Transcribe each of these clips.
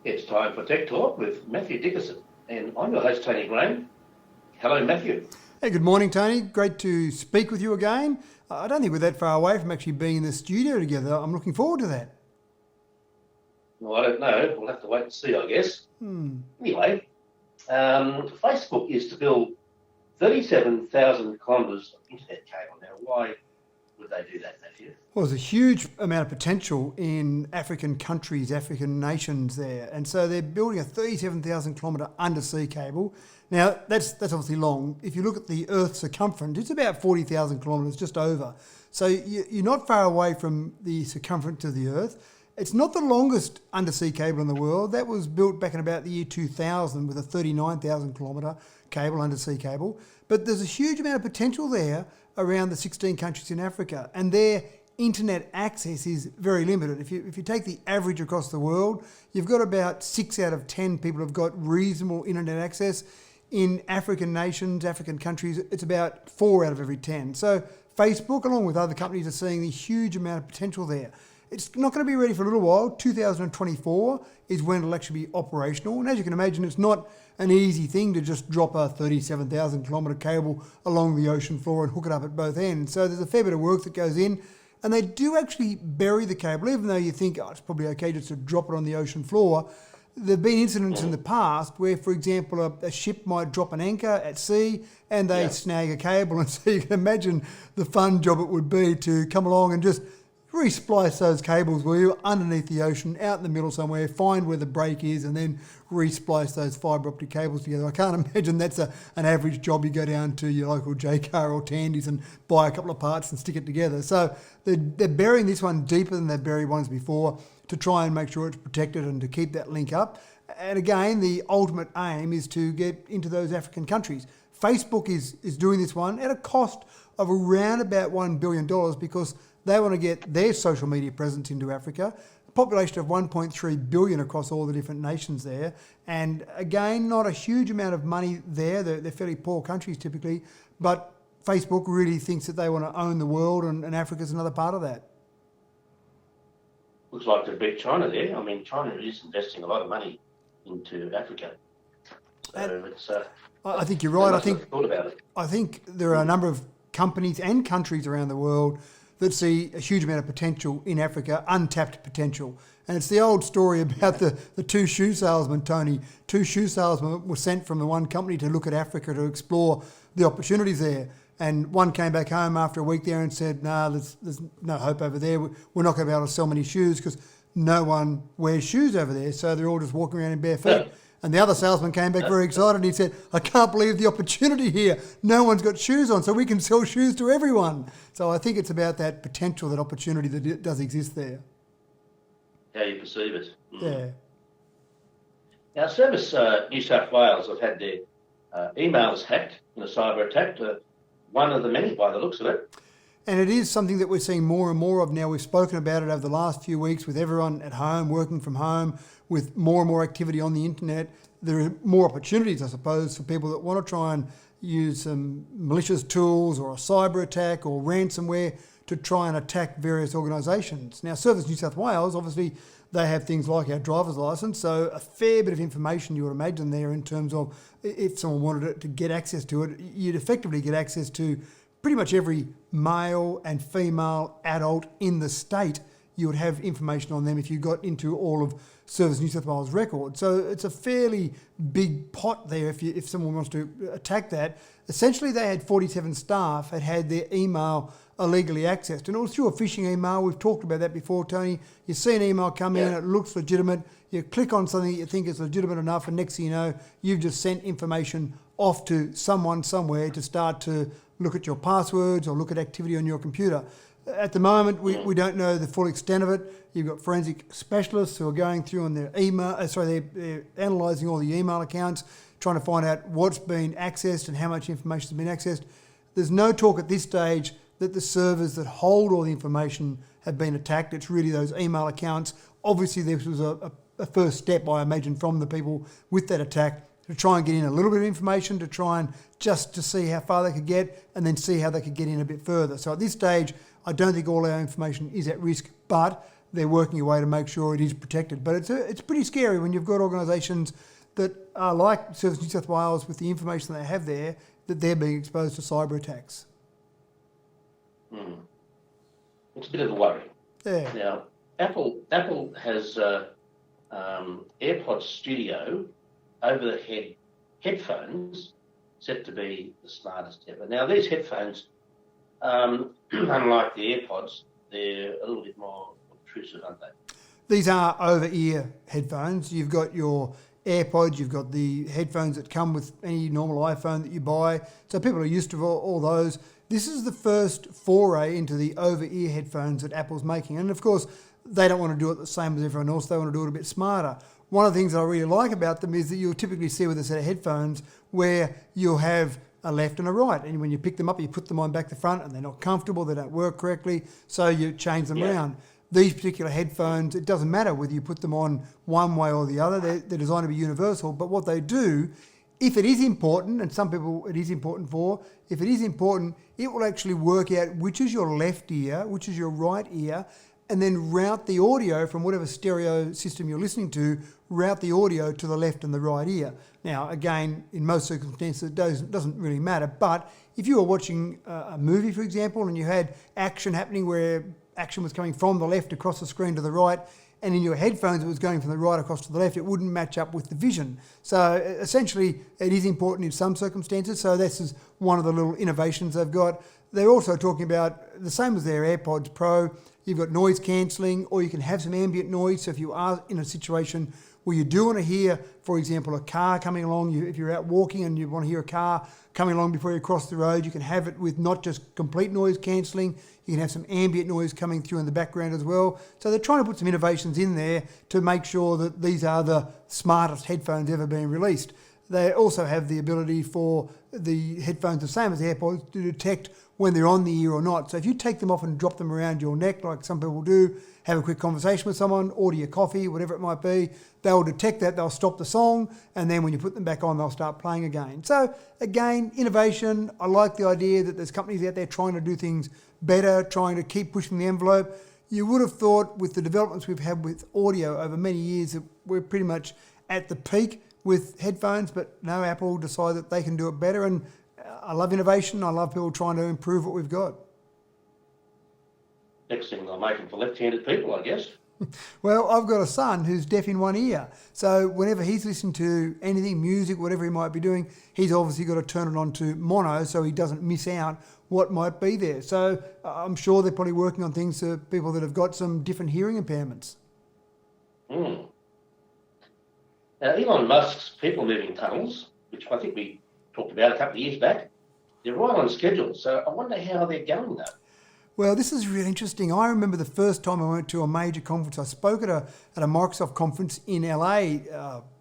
It's time for Tech Talk with Mathew Dickerson, and I'm your host, Tony Graham. Hello, Matthew. Hey, good morning, Tony. Great to speak with you again. I don't think we're that far away from actually being in the studio together. I'm looking forward to that. Well, I don't know. We'll have to wait and see, I guess. Anyway, Facebook is to build 37,000 kilometres of internet cable. Now, why would they do that, Matthew? Well, there's a huge amount of potential in African countries, African nations there. And so they're building a 37,000 kilometre undersea cable. Now, that's obviously long. If you look at the Earth's circumference, it's about 40,000 kilometres, just over. So you're not far away from the circumference of the Earth. It's not the longest undersea cable in the world. That was built back in about the year 2000 with a 39,000 kilometre cable, undersea cable. But there's a huge amount of potential there around the 16 countries in Africa, and their internet access is very limited. If you take the average across the world, you've got about 6 out of 10 people have got reasonable internet access. In African nations, African countries, it's about 4 out of every 10. So Facebook, along with other companies, are seeing the huge amount of potential there. It's not going to be ready for a little while. 2024 is when it'll actually be operational. And as you can imagine, it's not an easy thing to just drop a 37,000 kilometre cable along the ocean floor and hook it up at both ends. So there's a fair bit of work that goes in. And they do actually bury the cable, even though you think, it's probably okay just to drop it on the ocean floor. There have been incidents in the past where, for example, a ship might drop an anchor at sea and they snag a cable. And so you can imagine the fun job it would be to come along and just re-splice those cables, will you, underneath the ocean, out in the middle somewhere, find where the break is and then re-splice those fibre optic cables together. I can't imagine that's an average job. You go down to your local JCar or Tandy's and buy a couple of parts and stick it together. So they're burying this one deeper than they've buried ones before to try and make sure it's protected and to keep that link up. And again, the ultimate aim is to get into those African countries. Facebook is doing this one at a cost of around about $1 billion because they want to get their social media presence into Africa. A population of 1.3 billion across all the different nations there. And again, not a huge amount of money there. They're fairly poor countries typically, but Facebook really thinks that they want to own the world and Africa's another part of that. Looks like they beat China there. I mean, China is investing a lot of money into Africa. So it's... I think you're right. Thought about it. I think there are a number of companies and countries around the world that see a huge amount of potential in Africa, untapped potential. And it's the old story about the two shoe salesmen, Tony. Two shoe salesmen were sent from the one company to look at Africa to explore the opportunities there. And one came back home after a week there and said, there's no hope over there. We're not going to be able to sell many shoes because no one wears shoes over there. So they're all just walking around in bare feet. And the other salesman came back very excited and he said, I can't believe the opportunity here. No one's got shoes on, so we can sell shoes to everyone. So I think it's about that potential, that opportunity that does exist there. How you perceive it. Yeah. Now, Service New South Wales have had their emails hacked in a cyber attack, one of the many by the looks of it. And it is something that we're seeing more and more of now. We've spoken about it over the last few weeks with everyone at home, working from home, with more and more activity on the internet. There are more opportunities, I suppose, for people that want to try and use some malicious tools or a cyber attack or ransomware to try and attack various organisations. Now, Service New South Wales, obviously, they have things like our driver's licence, so a fair bit of information you would imagine there in terms of if someone wanted to get access to it, you'd effectively get access to pretty much every male and female adult in the state. You would have information on them if you got into all of Service New South Wales records. So it's a fairly big pot there if someone wants to attack that. Essentially, they had 47 staff had their email illegally accessed. And it was through a phishing email. We've talked about that before, Tony. You see an email come in, it looks legitimate. You click on something that you think is legitimate enough, and next thing you know, you've just sent information off to someone somewhere to start to look at your passwords or look at activity on your computer. At the moment, we don't know the full extent of it. You've got forensic specialists who are going through on their email, they're analysing all the email accounts, trying to find out what's been accessed and how much information has been accessed. There's no talk at this stage that the servers that hold all the information have been attacked. It's really those email accounts. Obviously, this was a first step, I imagine, from the people with that attack to try and get in a little bit of information, to try and just to see how far they could get and then see how they could get in a bit further. So at this stage, I don't think all our information is at risk, but they're working a way to make sure it is protected. But it's pretty scary when you've got organisations that are like Service New South Wales with the information they have there, that they're being exposed to cyber attacks. It's a bit of a worry. Yeah. Now, Apple has AirPods Studio over-the-head headphones set to be the smartest ever. Now, these headphones, unlike the AirPods, they're a little bit more obtrusive, aren't they? These are over-ear headphones. You've got your AirPods, you've got the headphones that come with any normal iPhone that you buy. So people are used to all those. This is the first foray into the over-ear headphones that Apple's making. And of course, they don't want to do it the same as everyone else. They want to do it a bit smarter. One of the things I really like about them is that you'll typically see with a set of headphones where you'll have a left and a right. And when you pick them up, you put them on back to front and they're not comfortable, they don't work correctly, so you change them around. These particular headphones, it doesn't matter whether you put them on one way or the other. They're designed to be universal. But what they do, if it is important, and some people it is important for, if it is important, it will actually work out which is your left ear, which is your right ear, and then route the audio from whatever stereo system you're listening to, route the audio to the left and the right ear. Now, again, in most circumstances, it doesn't really matter. But if you were watching a movie, for example, and you had action happening where action was coming from the left across the screen to the right, and in your headphones it was going from the right across to the left, it wouldn't match up with the vision. So essentially, it is important in some circumstances. So this is one of the little innovations they've got. They're also talking about, the same as their AirPods Pro, you've got noise cancelling, or you can have some ambient noise. So if you are in a situation where you do want to hear, for example, a car coming along, if you're out walking and you want to hear a car coming along before you cross the road, you can have it with not just complete noise cancelling, you can have some ambient noise coming through in the background as well. So they're trying to put some innovations in there to make sure that these are the smartest headphones ever being released. They also have the ability for the headphones, the same as AirPods, to detect when they're on the ear or not. So if you take them off and drop them around your neck, like some people do, have a quick conversation with someone, order your coffee, whatever it might be, they'll detect that, they'll stop the song, and then when you put them back on, they'll start playing again. So again, innovation. I like the idea that there's companies out there trying to do things better, trying to keep pushing the envelope. You would have thought with the developments we've had with audio over many years that we're pretty much at the peak with headphones, but no, Apple decided that they can do it better. And I love innovation. I love people trying to improve what we've got. Next thing they'll make them for left-handed people, I guess. Well, I've got a son who's deaf in one ear. So whenever he's listening to anything, music, whatever he might be doing, he's obviously got to turn it on to mono so he doesn't miss out what might be there. So I'm sure they're probably working on things for people that have got some different hearing impairments. Now, Elon Musk's people-moving tunnels, which I think we talked about a couple of years back, they're right on schedule. So I wonder how they're going, though. Well, this is really interesting. I remember the first time I went to a major conference. I spoke at a Microsoft conference in LA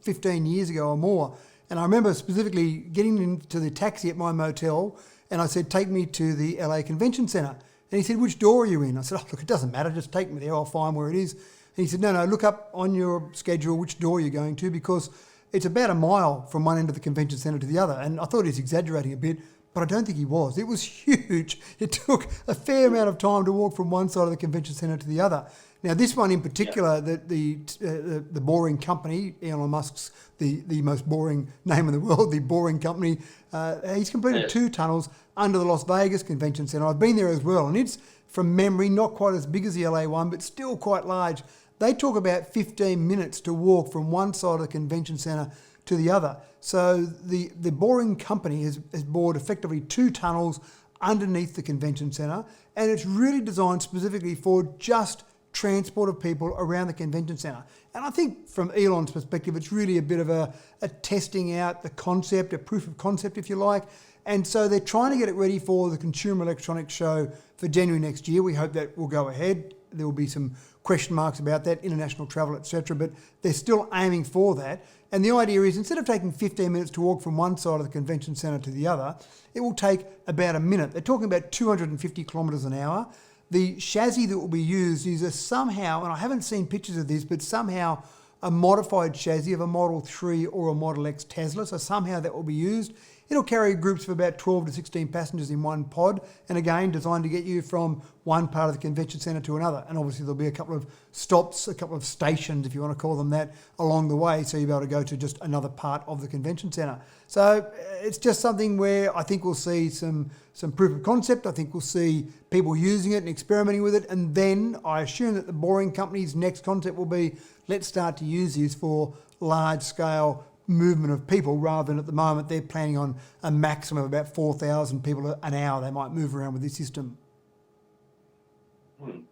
15 years ago or more. And I remember specifically getting into the taxi at my motel and I said, take me to the LA Convention Centre. And he said, which door are you in? I said, oh, look, it doesn't matter. Just take me there. I'll find where it is. And he said, no, look up on your schedule which door you're going to because it's about a mile from one end of the convention centre to the other. And I thought he was exaggerating a bit, but I don't think he was. It was huge. It took a fair amount of time to walk from one side of the convention centre to the other. Now, this one in particular, the Boring Company, Elon Musk's the most boring name in the world, the Boring Company, he's completed 2 tunnels under the Las Vegas Convention Centre. I've been there as well, and it's, from memory, not quite as big as the LA one, but still quite large. They talk about 15 minutes to walk from one side of the convention centre to the other. So the Boring Company has bored effectively 2 tunnels underneath the convention centre, and it's really designed specifically for just transport of people around the convention centre. And I think from Elon's perspective, it's really a bit of a testing out the concept, a proof of concept, if you like. And so they're trying to get it ready for the Consumer Electronics Show for January next year. We hope that will go ahead. There will be some question marks about that, international travel, etc. But they're still aiming for that. And the idea is instead of taking 15 minutes to walk from one side of the convention centre to the other, it will take about a minute. They're talking about 250 kilometres an hour. The chassis that will be used is somehow, and I haven't seen pictures of this, but somehow a modified chassis of a Model 3 or a Model X Tesla. So somehow that will be used. It'll carry groups of about 12 to 16 passengers in one pod, and again, designed to get you from one part of the convention centre to another. And obviously there'll be a couple of stops, a couple of stations, if you want to call them that, along the way, so you'll be able to go to just another part of the convention centre. So it's just something where I think we'll see some proof of concept. I think we'll see people using it and experimenting with it. And then I assume that the Boring Company's next concept will be, let's start to use these for large-scale movement of people, rather than at the moment they're planning on a maximum of about 4,000 people an hour they might move around with this system.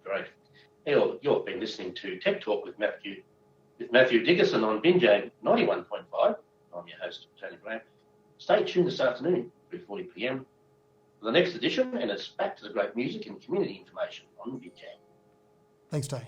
Great. You've been listening to Tech Talk with Mathew Dickerson on Binjang 91.5. I'm your host, Tony Graham. Stay tuned this afternoon, 3:40 p.m, for the next edition, and it's back to the great music and community information on Binjang. Thanks, Tony.